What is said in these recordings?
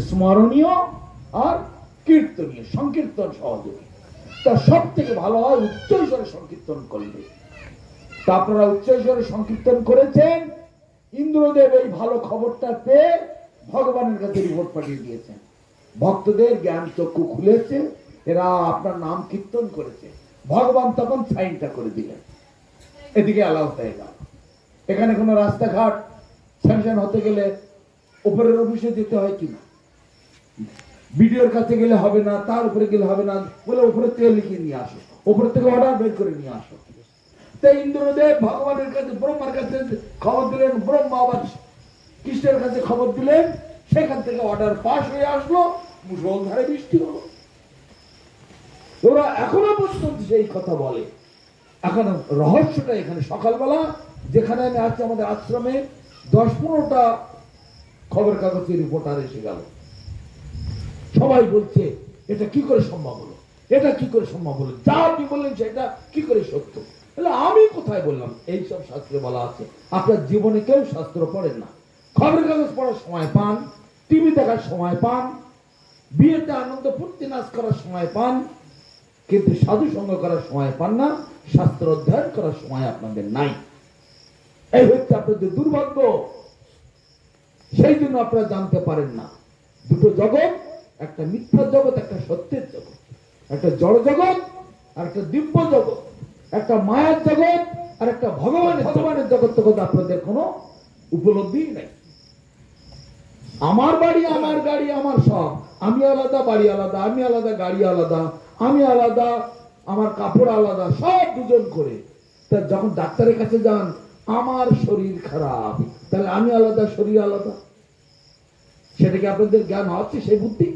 স্মরণীয় আর কীর্তনীয়, সংকীর্তন সহযোগী। তা সব থেকে ভালো হয় উচ্চ স্বরে সংকীর্তন করলে। তা আপনারা উচ্চ স্বরে সংকীর্তন করেছেন। ইন্দ্রদেব এই ভালো খবরটা পেয়ে ভগবানের কাছে রিপোর্ট পাঠিয়ে দিয়েছেন। ভক্তদের জ্ঞান চক্ষু খুলেছে, এরা আপনার নাম কীর্তন করেছে। ভগবান তখন সাইনটা করে দিলেন, এদিকে অ্যালাউ হয়ে গেল। এখানে কোনো রাস্তাঘাট স্যাংশন হতে গেলে উপরের অফিসে যেতে হয় কিনা, বিডিওর কাছে গেলে হবে না, তার উপরে গেলে হবে না, বলে উপরে থেকে লিখে নিয়ে আসো, উপর থেকে অর্ডার বের করে নিয়ে আসো। তাই ইন্দ্রদেব ভগবানের কাছে, ব্রহ্মার কাছে খবর দিলেন, ব্রহ্মা আবার কৃষ্ণের কাছে খবর দিলেন, সেখান থেকে অর্ডার পাস হয়ে আসলো, মুষলধারে বৃষ্টি হলো। ওরা এখনো পর্যন্ত সেই কথা বলে। এখন রহস্যটা এখানে, সকালবেলা যেখানে আমি আছি আমাদের আশ্রমে 10-15টা খবর কাগজের রিপোর্টার এসে গেল। সবাই বলছে এটা কি করে সম্ভব হলো, এটা কি করে সম্ভব হলো, যা আপনি বললেন সেটা কি করে সত্য। আমি কোথায় বললাম, এইসব শাস্ত্রে বলা আছে। আপনার জীবনে কেউ শাস্ত্র পড়েন না, খবর কাগজ পড়ার সময় পান, টিভি দেখার সময় পান, বিয়েতে আনন্দ ফুর্তি নাচ করার সময় পান, কিন্তু সাধু সঙ্গ করার সময় পান না, শাস্ত্র অধ্যয়ন করার সময় আপনাদের নাই। এই হচ্ছে আপনাদের দুর্ভাগ্য। সেই জন্য আপনারা জানতে পারেন না দুটো জগৎ, একটা মিথ্যা জগৎ, একটা সত্যের জগৎ, একটা জড় জগৎ আর একটা দিব্য জগৎ, একটা মায়ার জগৎ আর একটা ভগবানের জগৎ। তখন আপনাদের কোনো উপলব্ধি নেই। আমার বাড়ি, আমার গাড়ি, আমার সব, আমি আলাদা, বাড়ি আলাদা, আমি আলাদা, গাড়ি আলাদা, আমি আলাদা, আমার কাপড় আলাদা, সব দুজন করে। তা যখন ডাক্তারের কাছে যান, আমার শরীর খারাপ, তাহলে আমি আলাদা, শরীর আলাদা। সেটা কি আপনাদের জ্ঞান হচ্ছে? সেই বুদ্ধি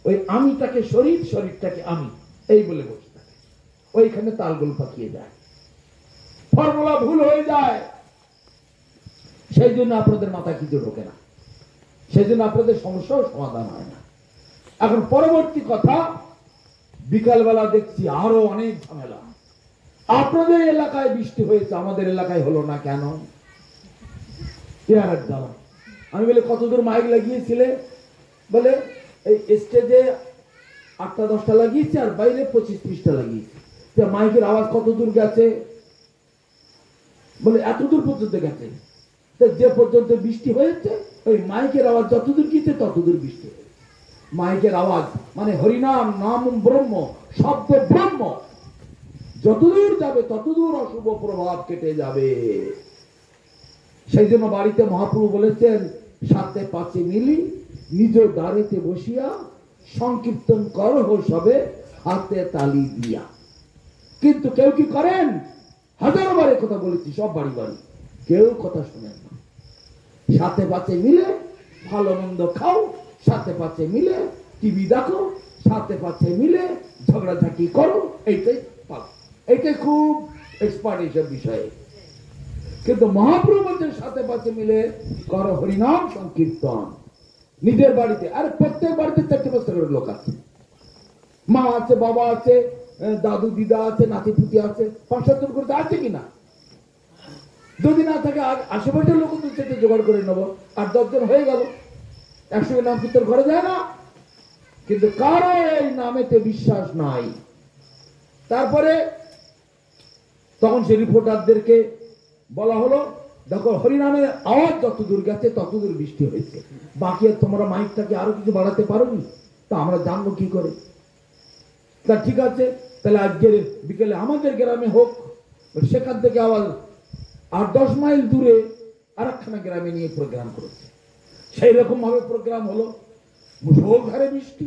ওই আমিটাকে শরীর, শরীরটাকে আমি, এই বলে বসে থাকে। ওইখানে তালগোল পাকিয়ে যায়, ফর্মুলা ভুল হয়ে যায়। সেই জন্য আপনাদের মাথায় কিছু ঢোকে না, সেই জন্য আপনাদের সমস্যাও সমাধান হয় না। এখন পরবর্তী কথা, বিকালবেলা দেখছি আরো অনেক ঝামেলা। আপনাদের এলাকায় বৃষ্টি হয়েছে, আমাদের এলাকায় হলো না কেন? আমি বলি কত দূর মাইক লাগিয়েছিলে? বলে এই স্টেজে 8টা-10টা লাগিয়েছে আর বাইরে 25-30টা লাগিয়েছে। মাইকের আওয়াজ কত দূর গেছে? বলে এত দূর পর্যন্ত গেছে। যে পর্যন্ত বৃষ্টি হয়েছে, ওই মাইকের আওয়াজ যতদূর গিয়েছে ততদূর বৃষ্টি হয়েছে। মাইকের আওয়াজ মানে হরিনাম, নাম ব্রহ্ম, শব্দ ব্রহ্ম, যতদূর যাবে ততদূর অশুভ প্রভাব কেটে যাবে। সেই জন্য বাড়িতে মহাপ্রভু বলেছেন, 7-5 মিলি নিজ দ্বারেতে বসিয়া সংকীর্তন করহ সবে হাতে তালি দিয়া। কিন্তু কেউ কি করেন? হাজারো বারে কথা বলেছি, সব বাড়ি বাড়ি কেউ কথা শোনেন না। 7-5 মিলে ভালো মন্দ খাও, 7-5 মিলে টিভি দেখো, 7-5 মিলে ঝগড়াঝাটি করো, এইটাই পাও। এইটাই খুব এক্সপার্ট এইসব বিষয়ে। কিন্তু মহাপ্রভু বলছেন 7-5 মিলে করো হরিনাম সংকীর্তন নিজের বাড়িতে। আর প্রত্যেক বাড়িতে 4-5 করে লোক আছে, মা আছে, বাবা আছে, দাদু দিদা আছে, নাতি পুতি আছে, 5-7 করে আছে কিনা? যদি না থাকে আশেপাশের লোক তো সেটা জোগাড় করে নেবো, 8-10 জন হয়ে গেল, 100 নাম কীর্তন করা যায় না। কিন্তু কারো এই নামেতে বিশ্বাস নাই। তারপরে তখন সে রিপোর্টারদেরকে বলা হলো, দেখো হরিনামের আওয়াজ যত দূর গেছে ততদূর বৃষ্টি হয়েছে, বাকি তোমরা মাইকটাকে আরো কিছু বাড়াতে পারোনি, তা আমরা জানবো কি করে? তা ঠিক আছে, তাহলে আজকের বিকেলে আমাদের গ্রামে হোক। সেখান থেকে আবার 8-10 মাইল দূরে আর একখানা গ্রামে নিয়ে প্রোগ্রাম করেছে। সেই রকম ভাবে প্রোগ্রাম হলো, মুষলধারে বৃষ্টি।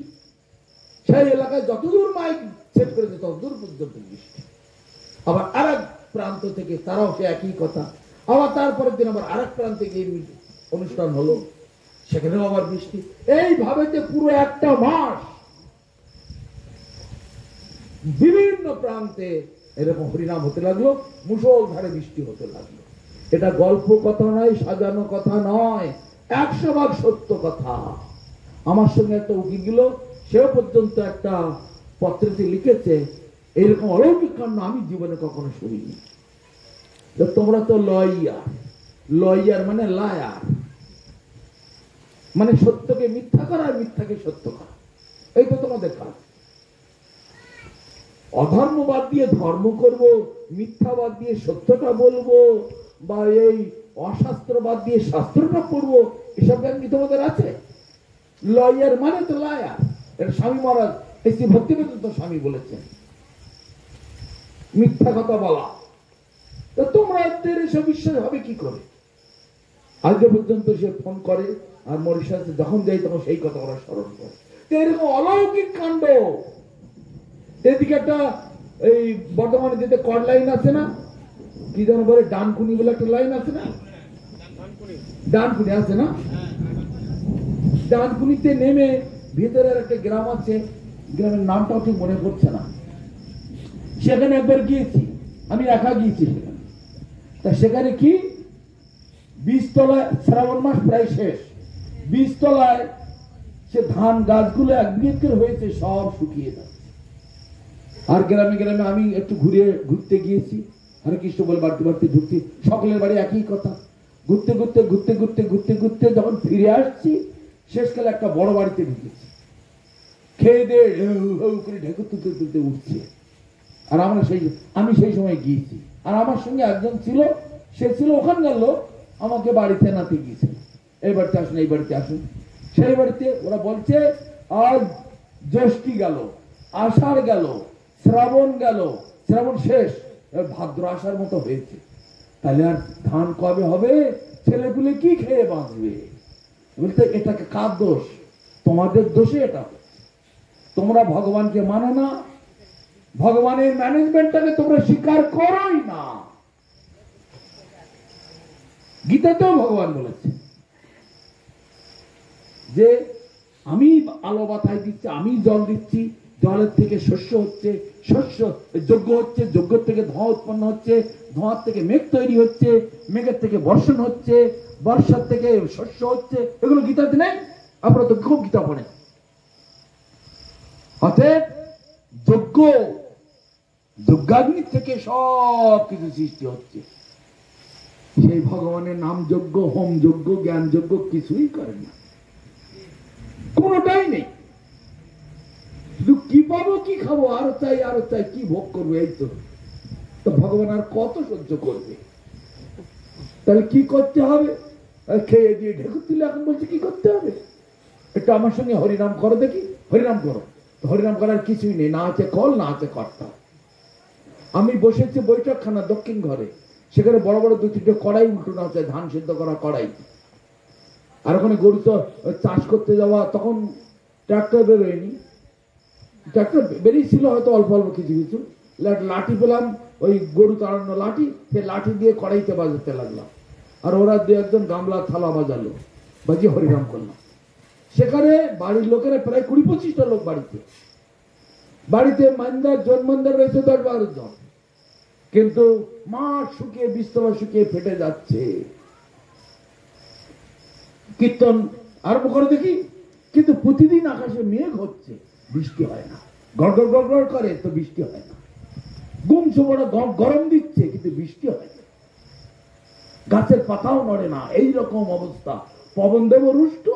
সেই এলাকায় যতদূর মাইক সেট করেছে ততদূর পর্যন্ত বৃষ্টি। আবার আর এক প্রান্ত থেকে তারাও সে একই কথা। আবার তারপরের দিন আবার আর এক প্রান্তে গিয়ে অনুষ্ঠান হলো, সেখানেও আবার বৃষ্টি। এইভাবে যে পুরো একটা মাস বিভিন্ন প্রান্তে এরকম হরিনাম হতে লাগলো, মুষলধারে বৃষ্টি হতে লাগলো। এটা গল্প কথা নয়, সাজানো কথা নয়, 100 ভাগ সত্য কথা। আমার সঙ্গে একটা উকিল গেল, সেও পর্যন্ত একটা পত্রেতে লিখেছে, এইরকম অলৌকিক কাণ্ড আমি জীবনে কখনো শুনিনি। তোমরা তো লয়ার মানে লায়ার, মানে সত্যকে মিথ্যা করার মিথ্যাকে সত্য করা, এই তো তোমাদের কাজ। অধর্মবাদ দিয়ে ধর্ম করব, মিথ্যাবাদ দিয়ে সত্যটা বলবো, বা এই অশাস্ত্রবাদ দিয়ে শাস্ত্রটা পড়বো, এসব জ্ঞান কি তোমাদের আছে? লয়ার মানে তো লায়ার। এটা স্বামী মহারাজ শ্রী ভক্তিবেদান্ত স্বামী বলেছেন, মিথ্যা কথা বলা। তো তোমরা এসব বিশ্বাস হবে কি করে? আজকে পর্যন্ত সে ফোন করে, আর মরিশাসে যখন যাই তখন সেই কথা ওরা স্মরণ করে। এরকম অলৌকিক কাণ্ড। এদিকে একটা এই বর্ধমানে যেতে কর লাইন আছে না, কি যেন বলে, ডানকুনি বলে একটা লাইন আছে না, ডানকুনি আছে না, ডানকুনিতে নেমে ভিতরের একটা গ্রাম আছে, গ্রামের নামটাও ঠিক মনে পড়ছে না, সেখানে একবার গিয়েছি, আমি একা গিয়েছি সেখানে। তা সেখানে কি, 20 তলায়, শ্রাবণ মাস প্রায় শেষ, 20 তলায় সে ধান গাছগুলো এক বিঘেত করে হয়েছে, সব শুকিয়ে যাচ্ছে। আর গ্রামে গ্রামে আমি একটু ঘুরতে গিয়েছি, হরে কৃষ্ণ বলে বাড়তে বাড়তে ঢুকছি, সকলের বাড়ি একই কথা। ঘুরতে ঘুরতে ঘুরতে ঘুরতে ঘুরতে ঘুরতে যখন ফিরে আসছি, শেষকালে একটা বড় বাড়িতে ঢুকেছি, খেয়ে দিয়ে করে ঢেকুর তুলতে তুলতে উঠছে। আর আমি সেই সময় গিয়েছি, আর আমার সঙ্গে একজন ছিল, সে ছিল ওখানকার লোক, আমাকে বাড়িতে নাতে গিয়েছিল, এই বাড়িতে আসুন, এই বাড়িতে আসুন। সেই বাড়িতে ওরা বলছে আজ জ্যৈষ্ঠী গেল, আষাঢ় গেল, শ্রাবণ গেল, শ্রাবণ শেষ, ভাদ্র আসার মতো হয়েছে, তাহলে আর ধান কবে হবে? ছেলেপুলে কি খেয়ে বাঁচবে? বলতে এটাকে কার দোষ? তোমাদের দোষে এটা হচ্ছে। তোমরা ভগবানকে মানো না, ভগবানের ম্যানেজমেন্টটাকে তোমরা স্বীকার করোই না। গীতাতেও ভগবান বলেছে যে আমি আলো বাতায় দিচ্ছি, আমি জল দিচ্ছি, জলের থেকে শস্য হচ্ছে, শস্য যজ্ঞ হচ্ছে, যজ্ঞের থেকে ধোঁয়া উৎপন্ন হচ্ছে, ধোঁয়ার থেকে মেঘ তৈরি হচ্ছে, মেঘের থেকে বর্ষণ হচ্ছে, বর্ষার থেকে শস্য হচ্ছে। এগুলো গীতাতে নেই? আপনারা তো খুব গীতা পড়েন। অতএব যজ্ঞ, যজ্ঞাগ্নি থেকে সব কিছু সৃষ্টি হচ্ছে। সেই ভগবানের নাম যজ্ঞ, হোম যজ্ঞ, জ্ঞান যজ্ঞ কিছুই করেন না, কোনটাই নেই। শুধু কি পাবো, কি খাবো, আরো চাই, আরো চাই, কি ভোগ করবো, এই তো। তো ভগবান আর কত সহ্য করবে? তাহলে কি করতে হবে? খেয়ে দিয়ে ঢেকুর তুলে এখন বলছে কি করতে হবে? একটু আমার সঙ্গে হরিনাম করো দেখি, হরিনাম করো। হরিনাম করার কিছুই নেই, না আছে কল, না আছে কর্তা। আমি বসেছি বৈঠকখানা দক্ষিণ ঘরে, সেখানে বড় বড় 2-3টে কড়াই উল্টো আছে, ধান সিদ্ধ করা কড়াই। আর ওখানে গরু তো চাষ করতে যাওয়া, তখন ট্রাক্টর বেরোয়নি, ট্রাক্টর বেরিয়েছিল হয়তো অল্প অল্প কিছু কিছু, লাঠি পেলাম, ওই গরু তাড়ানো লাঠি, সে লাঠি দিয়ে কড়াইতে বাজাতে লাগলাম। আর ওরা 2-1জন গামলা থালা বাজালো, বাজিয়ে হরিনাম করলাম। সেখানে বাড়ির লোকেরা প্রায় 20-25টা লোক বাড়িতে মান্দার জন্মান্দার রয়েছে 10-12 জন, কিন্তু মাঠ শুকিয়ে, বিস্তরা শুকিয়ে ফেটে যাচ্ছে। কীর্তন আরম্ভ করে দেখি, কিন্তু প্রতিদিন আকাশে মেঘ হচ্ছে, বৃষ্টি হয় না। গড়গড় গড়গড় করে, তো বৃষ্টি হয় না। গুমছো বড় গরম দিচ্ছে, কিন্তু বৃষ্টি হয় না। গাছের পাতাও নড়ে না, এইরকম অবস্থা। পবন দেব রুষ্ট,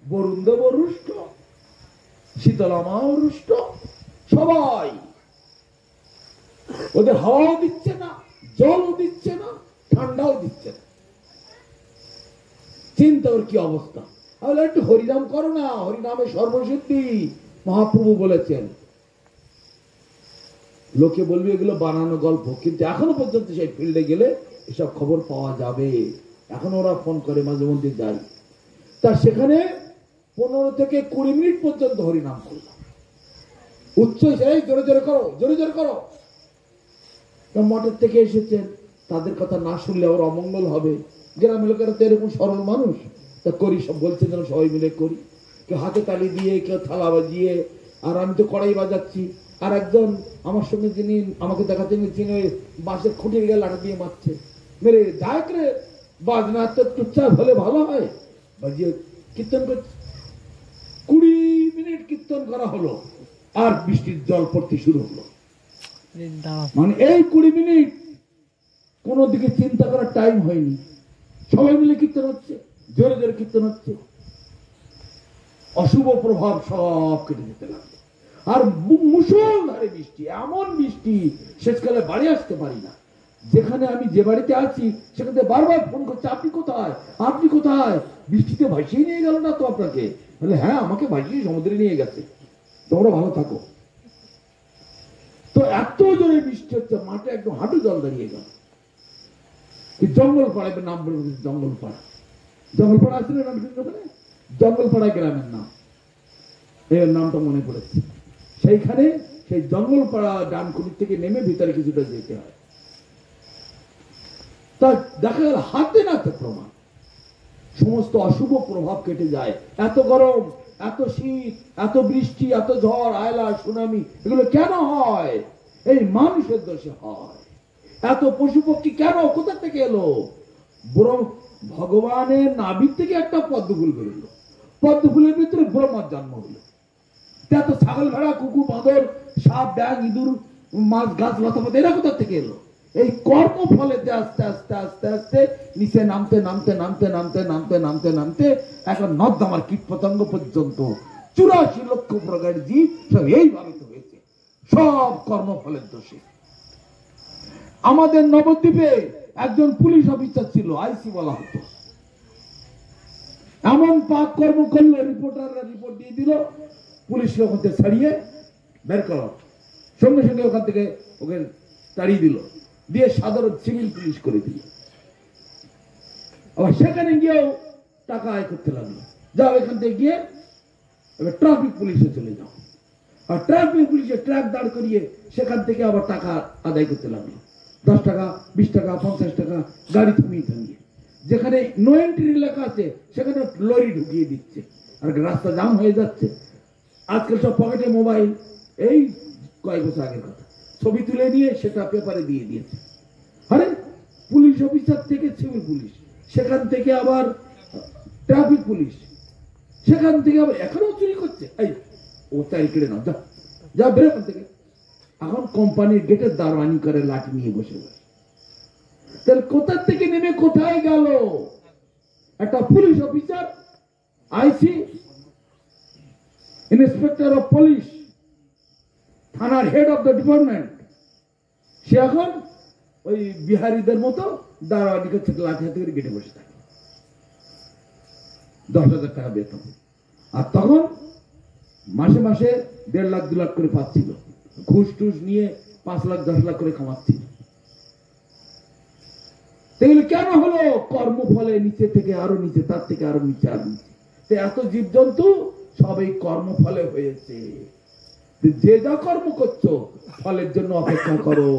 বরুণ দেব রুষ্ট, শীতলা মাও রুষ্ট, সবাই। ওদের হাওয়াও দিচ্ছে না, জলও দিচ্ছে না, ঠান্ডাও দিচ্ছে না। চিন্তা ওর কি অবস্থা। তাহলে একটু হরিনাম করো না, হরিনামে সর্বসিদ্ধি, মহাপ্রভু বলেছেন। লোকে বলবে এগুলো বানানো গল্প, কিন্তু এখনো পর্যন্ত সেই ফিল্ডে গেলে এসব খবর পাওয়া যাবে। এখন ওরা ফোন করে, মাঝে মধ্যে যাই, তা সেখানে 15 থেকে 20 মিনিট পর্যন্ত হরিনাম করলাম। উচ্চ জোরে জোরে করো, জোরে জোরে করো। মঠের থেকে এসেছেন, তাদের কথা না শুনলে ওর অমঙ্গল হবে। গ্রামের লোকেরা তো এরকম সরল মানুষ, তা করি, সব বলছে যেন সবাই মিলে করি। কেউ হাতে তালি দিয়ে, কেউ থালা বাজিয়ে, আর আমি তো কড়াই বাজাচ্ছি। আর একজন আমার সঙ্গে, যিনি আমাকে দেখাচ্ছেন, তিনি ওই বাঁশের খুঁটির গিয়ে লাঠি দিয়ে মারছে, মেরে যাই করে বাজনা তো চুপচাপ হলে ভালো হয়, বাজিয়ে কীর্তন করছে। 20 মিনিট কীর্তন করা হলো, আর বৃষ্টির জল পড়তে শুরু হলো। মানে এই 20 মিনিট কোন দিকে চিন্তা করার টাইম হয়নি। সবাই মিলে কীর্তন হচ্ছে, জোরে জোরে কীর্তন হচ্ছে। অশুভ প্রভাব সব কেটে যেতে লাগলো। আর মুষলধারে বৃষ্টি, এমন বৃষ্টি শেষকালে বাড়ি আসতে পারি না। যেখানে আমি যে বাড়িতে আছি সেখানে বারবার ফোন করছে, আপনি কোথায়, আপনি কোথায়? বৃষ্টিতে ভাসিয়ে নিয়ে গেল না তো আপনাকে? বলে হ্যাঁ, আমাকে ভাসিয়ে সমুদ্রে নিয়ে গেছে, তোমরা ভালো থাকো। তো এত জোরে বৃষ্টি হচ্ছে, মাঠে একদম হাঁটু জল দাঁড়িয়ে গেল। জঙ্গল পাড়া নাম বলে, জঙ্গল পাড়া, জঙ্গল পাড়া আছে না ওখানে, জঙ্গল পাড়া গ্রামের নাম, এর নামটা মনে পড়েছে। সেইখানে সেই জঙ্গল পাড়া ডানকুনি থেকে নেমে ভিতরে কিছুটা যেতে হয়। তা দেখা গেল হাতে নাতে প্রমাণ, সমস্ত অশুভ প্রভাব কেটে যায়। এত গরম, এত শীত, এত বৃষ্টি, এত ঝড়, আয়লা, সুনামি, এগুলো কেন হয়? এই মানুষের দোষে হয়। এত পশু পক্ষী কেন, কোথা থেকে এলো? বরং ভগবানের নাভির থেকে একটা পদ্মফুল বেরোলো, পদ্মফুলের ভিতরে ব্রহ্মার জন্ম হলো। এত ছাগল, ভেড়া, কুকুর, বাঁদর, সাপ, ব্যাঙ, ইঁদুর, মাছ, গাছ, লতাপাতা, এরা কোথা থেকে এলো? এই কর্ম ফলে আস্তে আস্তে আস্তে আস্তে নিচে নামতে নামতে নামতে নামতে নামতে নামতে নামতে এখন নর্দমার কীট পতঙ্গ পর্যন্ত 84 লক্ষ প্রকার জীব সব এইভাবে তো হয়েছে, সব কর্মফলের দোষে। আমাদের নবদ্বীপে একজন পুলিশ অফিসার ছিল, আইসি বলা হতো। এমন পাপ কর্ম করলো, রিপোর্টাররা রিপোর্ট দিয়ে দিল, পুলিশকে ওখান থেকে ছাড়িয়ে বের করো, সঙ্গে সঙ্গে ওখান থেকে ওকে তাড়িয়ে দিল, দিয়ে সাধারণ সিভিল পুলিশ করে দিল। আবার সেখানে গিয়েও টাকা আয় করতে লাগলো। যাও এখান থেকে গিয়ে এবার ট্রাফিক পুলিশে চলে যাও, আর ট্রাফিক পুলিশে ট্রাক দাঁড় করিয়ে সেখান থেকে আবার টাকা আদায় করতে লাগলো। 10 টাকা, 20 টাকা, 50 টাকা, গাড়ি থামিয়ে থামিয়ে। যেখানে নো এন্ট্রি লেখা আছে সেখানে লরি ঢুকিয়ে দিচ্ছে, আর রাস্তা জাম হয়ে যাচ্ছে। আজকাল সব পকেটে মোবাইল, এই কয়েক বছর আগের কথা, ছবি তুলে নিয়ে সেটা পেপারে দিয়ে দিয়েছে। আরে পুলিশ অফিসার থেকে সিভিল পুলিশ, সেখান থেকে আবার ট্রাফিক পুলিশ, সেখান থেকে আবার এখনো চুরি করছে। এই ও চাই কেড়ে নাও, যা যা বেরো ওখান থেকে। এখন কোম্পানির গেটের দারোয়ানি করে লাঠি নিয়ে বসে বসে। তাহলে কোথা থেকে নেমে কোথায় গেল? একটা police officer, IC, inspector of police, থানার হেড অফ দ্য ডিপার্টমেন্ট, সে এখন ওই বিহারীদের মতো দারোয়ানি করছে, লাঠি হাতে করে গেটে বসে থাকে, 10,000 টাকা বেতন। আর তখন মাসে মাসে 1.5 লাখ 2 লাখ করে পাচ্ছিল, ঘুষ টুস নিয়ে 5 লাখ 10 লাখ করে কামাচ্ছিল। এগুলো কেন হলো? কর্মফলে নিচে থেকে আরো নিচে, তার থেকে আরো নিচে, আর নিচে। এত জীবজন্তু সব এই কর্মফলে হয়েছে। যে যা কর্ম করছো ফলের জন্য অপেক্ষা করো।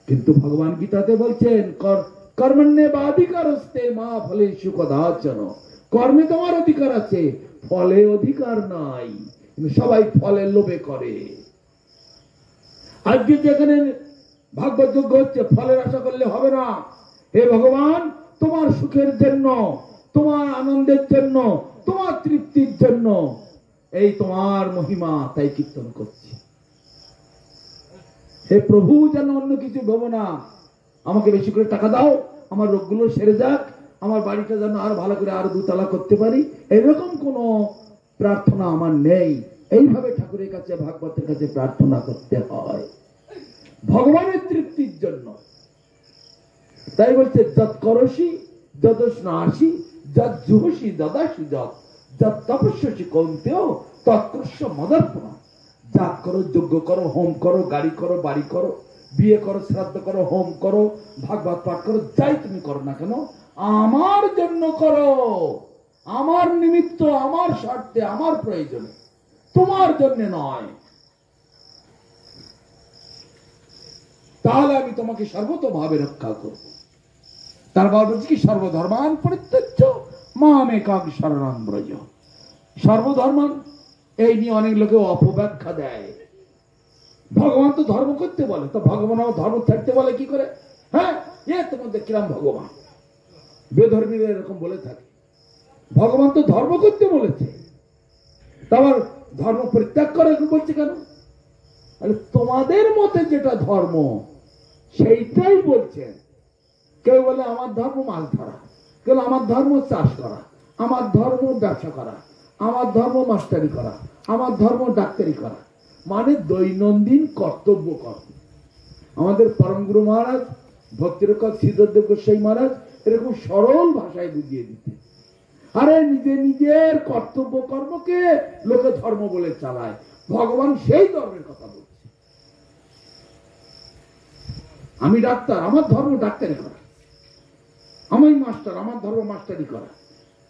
কিন্তু ভগবান গীতাতে বলছেন, কর্মণ্যে বাধিকারস্তে মা ফলেষু কদাচন। কর্মে তোমার অধিকার আছে, ফলে অধিকার নাই। সবাই ফলের লোভে করে। আজকে যেখানে ভাগবত যজ্ঞ হচ্ছে, ফলের আশা করলে হবে না। হে ভগবান, তোমার সুখের জন্য, তোমার আনন্দের জন্য, তোমার তৃপ্তির জন্য এই তোমার মহিমা, তাই কীর্তন করছি। হে প্রভু, যেন অন্য কিছু ভেবো না। আমাকে বেশি করে টাকা দাও, আমার রোগগুলো সেরে যাক, আমার বাড়িটা যেন আরো ভালো করে আরো 2 তলা করতে পারি, এরকম কোন প্রার্থনা আমার নেই। এইভাবে ঠাকুরের কাছে, ভাগবতের কাছে প্রার্থনা করতে হয় ভগবানের তৃপ্তির জন্য। তাই বলছে, যত করসি যদস্নাসি যত জুহসি দদাসি যত তপস্যসি কৌন্তেয় তৎকর্ষ মদর্পণ। যাগ করো, যজ্ঞ করো, হোম করো, গাড়ি করো, বাড়ি করো, বিয়ে করো, শ্রাদ্ধ করো, হোম করো, ভাগবত পাঠ করো, যাই তুমি করো না কেন, আমার জন্য করো, আমার নিমিত্ত, আমার স্বার্থে, আমার প্রয়োজনে, তোমার জন্য নয়। তাহলে আমি তোমাকে সর্বতোভাবে রক্ষা করব। তারপর বলছি কি, সর্বধর্মান পরিত্যজ্য মামেকাং শরণং ব্রজ। সর্বধর্মান, এই নিয়ে অনেক লোকে অপব্যাখ্যা দেয়। ভগবান তো ধর্ম করতে বলে, তো ভগবান ধর্ম ছাড়তে বলে কি করে? হ্যাঁ, এ তোমাদের কিরাম ভগবান, বেধর্মীরা এরকম বলে থাকে। ভগবান তো ধর্ম করতে বলেছে, তারপর ধর্ম পরিত্যাগ করে বলছে কেন? তোমাদের মতে যেটা ধর্ম সেইটাই বলছেন। কেউ বলে আমার ধর্ম মাছ ধরা, কেউ আমার ধর্ম চাষ করা, আমার ধর্ম ব্যবসা করা, আমার ধর্ম মাস্টারি করা, আমার ধর্ম ডাক্তারি করা, মানে দৈনন্দিন কর্তব্য কর্ম। আমাদের পরম গুরু মহারাজ ভক্তিরক্ষক শ্রীধরদেব গোস্বামী মহারাজ এরকম সরল ভাষায় বুঝিয়ে দিতে, আরে নিজে নিজের কর্তব্য কর্মকে লোকে ধর্ম বলে চালায়, ভগবান সেই ধর্মের কথা বলছে। আমি ডাক্তার, আমার ধর্ম ডাক্তারি করা, আমি মাস্টার, আমার ধর্ম মাস্টারি করা,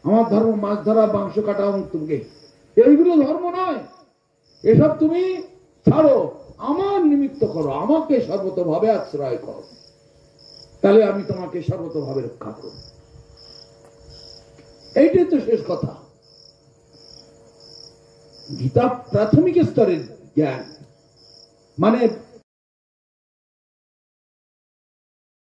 আমার ধর্ম মাছ ধরা, মাংস কাটা, তুমি এইগুলো ধর্ম নয়। এসব তুমি ছাড়ো, আমার নিমিত্ত করো, আমাকে সর্বতভাবে আশ্রয় করো, তাহলে আমি তোমাকে সর্বতভাবে রক্ষা করব। এইটাই তো শেষ কথা। গীতা প্রাথমিক স্তরের জ্ঞান, মানে